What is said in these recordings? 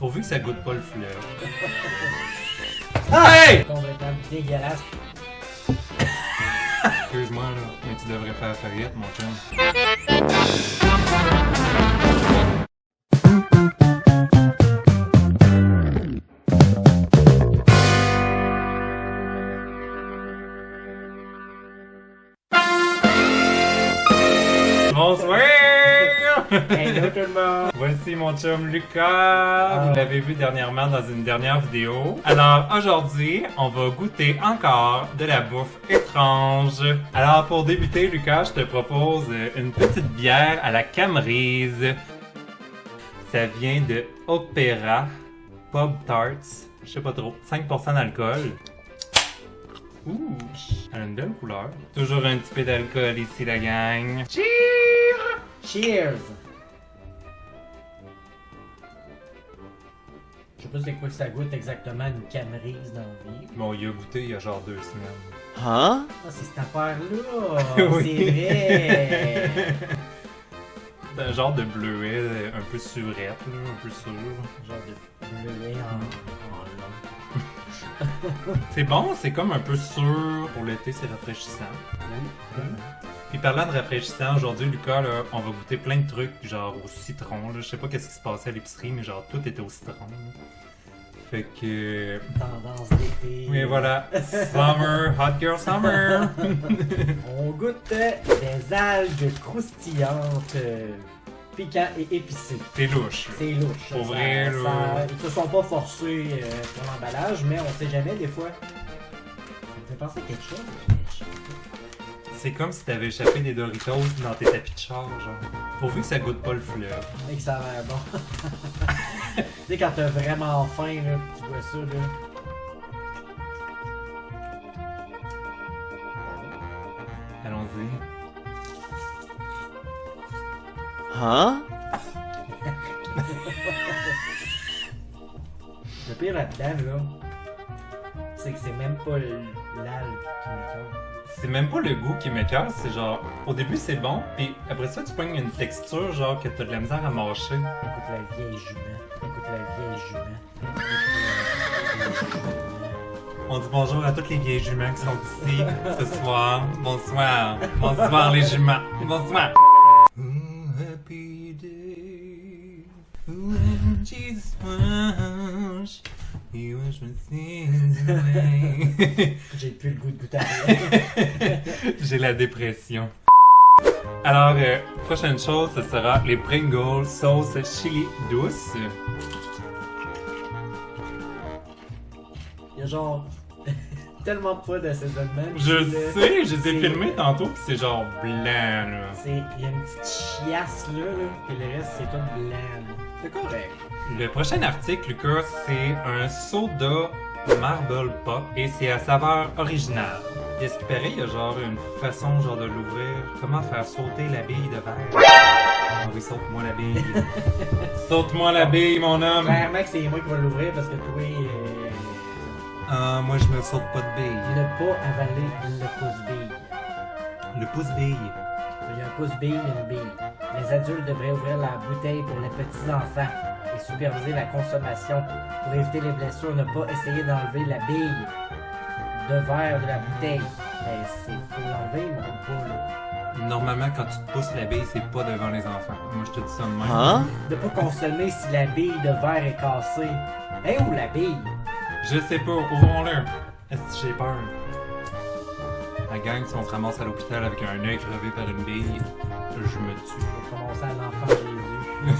Pourvu que ça goûte pas le fleuve. Hey! Complètement dégueulasse. Excuse-moi là, mais tu devrais faire faillite, mon chum. Bonsoir! Hello tout le monde! Voici mon chum Lucas. Vous l'avez vu dernièrement dans une dernière vidéo. Alors aujourd'hui, on va goûter encore de la bouffe étrange. Alors pour débuter, Lucas, je te propose une petite bière à la Camerise. Ça vient de Opéra Pub Tarts. Je sais pas trop. 5% d'alcool. Ouh, elle a une belle couleur. Toujours un petit peu d'alcool ici, la gang. Cheers! Cheers! Je sais pas c'est quoi que ça goûte exactement une Camerise dans la vie. Bon, il a goûté il y a genre 2 semaines. Hein? Ah, c'est cette affaire-là! Oui. C'est vrai! C'est un genre de bleuet un peu surette, là, un peu sûr. Genre de bleuet en long. C'est bon, c'est comme un peu sûr. Pour l'été, c'est rafraîchissant. Oui. Puis parlant de rafraîchissant, aujourd'hui, Lucas, là, on va goûter plein de trucs, genre au citron. Là. Je sais pas qu'est-ce qui se passait à l'épicerie, mais genre tout était au citron. Là. Fait que... Tendance d'été. Mais voilà, summer, hot girl summer. On goûte des algues croustillantes, piquantes et épicées. C'est louche. Là. C'est louche. Pour vrai, là. Ils se sont pas forcés pour l'emballage, mais on sait jamais des fois. Ça me fait penser à quelque chose. C'est comme si t'avais échappé des Doritos dans tes tapis de char, genre. Pourvu que ça goûte pas le fleuve. Et que ça a l'air bon. Tu sais, quand t'as vraiment faim, là, pis tu vois ça, là. Allons-y. Hein? Le pire là-dedans, là, c'est que c'est même pas l'algue qui m'écoeure. C'est même pas le goût qui m'écoeure, c'est genre, au début c'est bon, puis après ça tu pognes une texture genre que t'as de la misère à mâcher. Écoute la vieille jument. Écoute la vieille jument. On dit bonjour à toutes les vieilles juments qui sont ici ce soir. Bonsoir. Bonsoir les juments. Bonsoir. Happy day. Jesus wash. He wash my sins away. J'ai plus le goût de goûter à rien. J'ai la dépression. Alors, prochaine chose, ce sera les Pringles sauce chili douce. Il y a genre tellement pas d'assaisonnement. Je sais, je les ai filmés tantôt pis c'est genre blanc là. Il y a une petite chiasse là, puis le reste c'est tout blanc. Là. C'est correct. Le prochain article, Lucas, c'est un soda Marble Pop et c'est à saveur originale. Et ce qui paraît, il y a genre une façon genre de l'ouvrir. Comment faire sauter la bille de verre? Ah oui, saute-moi la bille. Saute-moi la bille, mon homme. Clairement que c'est moi qui vais l'ouvrir parce que toi, Ah, moi je me saute pas de bille. ne pas avaler le pouce-bille. Le pouce-bille. Il y a un pouce-bille et une bille. Les adultes devraient ouvrir la bouteille pour les petits-enfants et superviser la consommation. Pour éviter les blessures, ne pas essayer d'enlever la bille de verre de la bouteille. Ben, c'est faut l'enlever, mais pas là. Normalement, quand tu te pousses la bille, c'est pas devant les enfants. Moi, je te dis ça de même. Hein? De pas consommer si la bille de verre est cassée. Hein, où la bille? Je sais pas, ouvrons-le. Est-ce que j'ai peur? La gang, si on se ramasse à l'hôpital avec un œil crevé par une bille, je me tue. Faut commencer à l'enfant Jésus.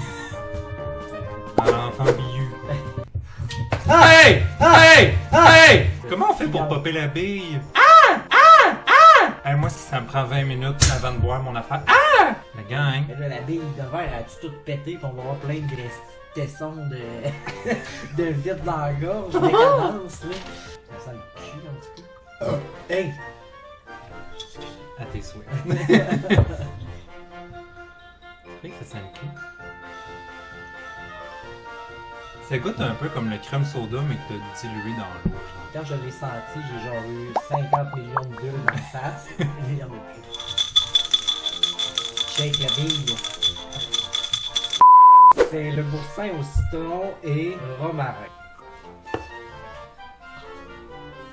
À l'enfant billu. Hey! Hey! Hey! Comment on fait pour popper la bille? Hey, moi, si ça me prend 20 minutes avant de boire mon affaire. Ah! La gang. Mais là, la bille de verre, a-tu tout pété pis on va avoir plein de tessons de... de vide dans la gorge, décadence, là. Ça sent le cul, un petit peu. Hey! À tes souhaits. C'est vrai que ça sent le cul. Ça goûte un peu comme le crème soda, mais que t'as dilué dans l'eau. Quand je l'ai senti, j'ai genre eu 50 millions de bulles dans la face. Il y en a plus. Shake la bille. C'est le boursin au citron et romarin.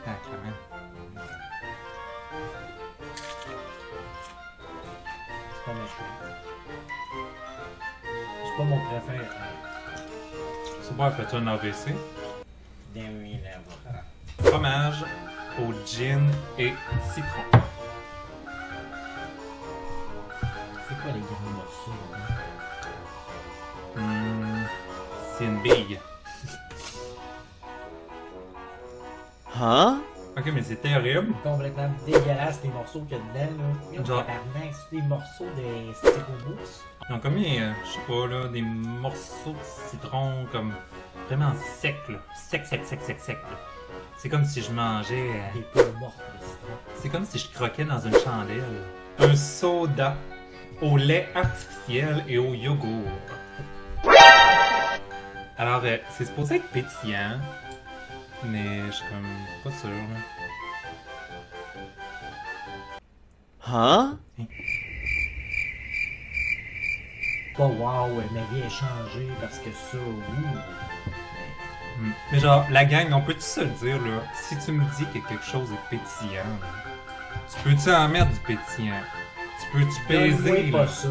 Sacrément. C'est pas méchant. C'est pas mon préféré. C'est bon, fais-tu un AVC? Bien oui, là, voilà. Fromage au gin et citron. C'est quoi les grands morceaux? Hein? C'est une bille. Hein? Ok, mais c'est terrible. Complètement dégueulasse les morceaux qu'il y a dedans, là. Yo, Genre- tabarnak, c'est des morceaux de styromousse. Ils ont commis, je sais pas, là, des morceaux de citron comme vraiment secs, là. Sec, sec, sec, sec, sec, là. C'est comme si je mangeais. Des poules mortes de citron. C'est comme si je croquais dans une chandelle. Un soda au lait artificiel et au yogourt. Alors, c'est supposé être pétillant, mais je suis comme pas sûr. Là. Hein? Pas wow, ma vie a changé parce que ça, ouh. Mais genre, la gang, on peut-tu se le dire, là? Si tu me dis que quelque chose est pétillant, là, tu peux-tu en mettre du pétillant? Tu peux-tu baiser, Donne-moi là? pas ça.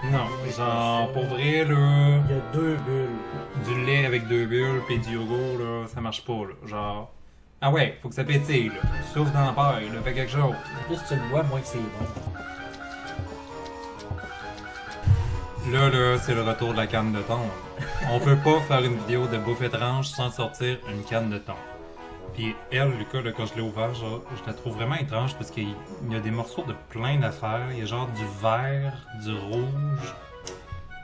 Non, Donne-moi genre, pas ça. pour vrai, là, Il y a 2 bulles. du lait avec 2 bulles pis du yogourt, là, ça marche pas, là. Genre, ah ouais, faut que ça pétille, là. Souffle dans la paille, là, fais quelque chose. Plus tu le vois, moins que c'est bon. Là, c'est le retour de la canne de thon. On peut pas faire une vidéo de bouffe étrange sans sortir une canne de thon. Puis elle, Lucas, là, quand je l'ai ouvert, genre, je la trouve vraiment étrange parce qu'il y a des morceaux de plein d'affaires. Il y a genre du vert, du rouge.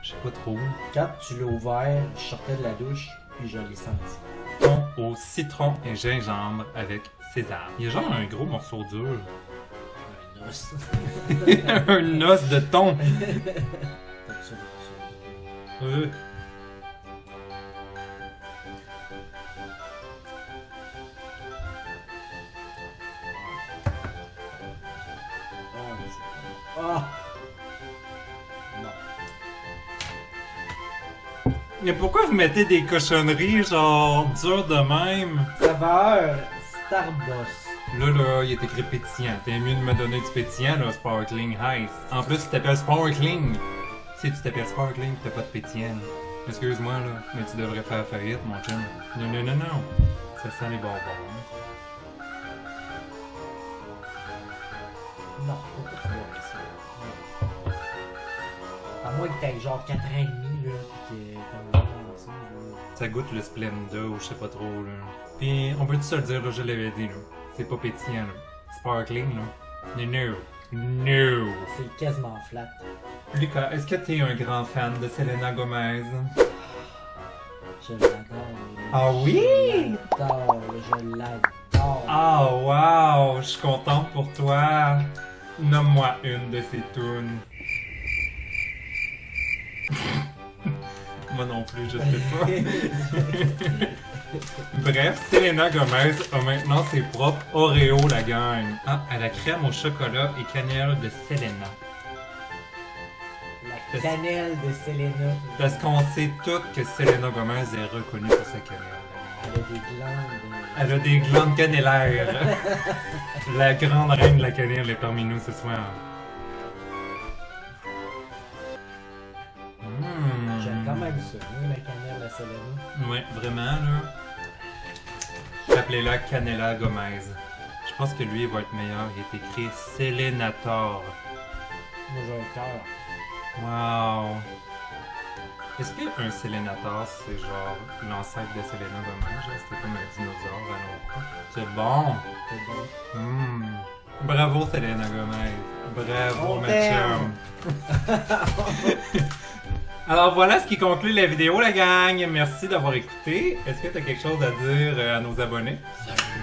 Je sais pas trop. Quand tu l'as ouvert, je sortais de la douche, puis je l'ai senti. Thon au citron et gingembre avec sésame. Il y a genre un gros morceau dur. Un os. Un os de thon. Comme ça, Euh. Ah! Non. Mais pourquoi vous mettez des cochonneries genre dures de même? Saveur Starbucks. Là, il est écrit pétillant. T'es mieux de me donner du pétillant, là, Sparkling Ice. En plus, tu t'appelles Sparkling. Si tu t'appelles Sparkling, t'as pas de pétillant. Là. Excuse-moi, là, mais tu devrais faire faillite, mon chum. Non, non, non, non. Ça sent les bonbons. Non, pourquoi tu vois ça? Non. À moins que t'aies genre 4 ans et demi, là, pis que t'aimes vraiment ça, là. Ça goûte le Splenda ou je sais pas trop, là. Pis, on peut-tu se le dire, là, je l'avais dit, là. C'est pas pétillant, là. Sparkling, là. No, no. No. C'est quasiment flat. Lucas, est-ce que t'es un grand fan de Selena Gomez? Je l'adore. Ah oui? Je l'adore, je l'adore. Ah, wow! Je suis contente pour toi! Nomme-moi une de ces tunes. Moi non plus, je sais pas. Bref, Selena Gomez a maintenant ses propres Oreo, la gang. Ah, à la crème au chocolat et cannelle de Selena. La cannelle de Selena. Parce qu'on sait toutes que Selena Gomez est reconnue pour sa cannelle. Elle a des glandes. Elle a des glandes cannellaires. La grande reine de la cannelle est parmi nous ce soir. J'aime quand même ça, oui, la cannelle à Selena. Ouais, vraiment, là. Appelez-la Canela Gomez. Je pense que lui, il va être meilleur. Il est écrit Selenator. Moi, j'ai un cœur. Wow. Est-ce qu'un Selenator, c'est genre l'ancêtre de Selena Gomez? Genre, c'était comme un dinosaure à l'autre. C'est bon. C'est bon. Bravo, Selena Gomez. Bravo, On ma t'aime. chum. Alors voilà ce qui conclut la vidéo, la gang. Merci d'avoir écouté. Est-ce que tu as quelque chose à dire à nos abonnés? Salut.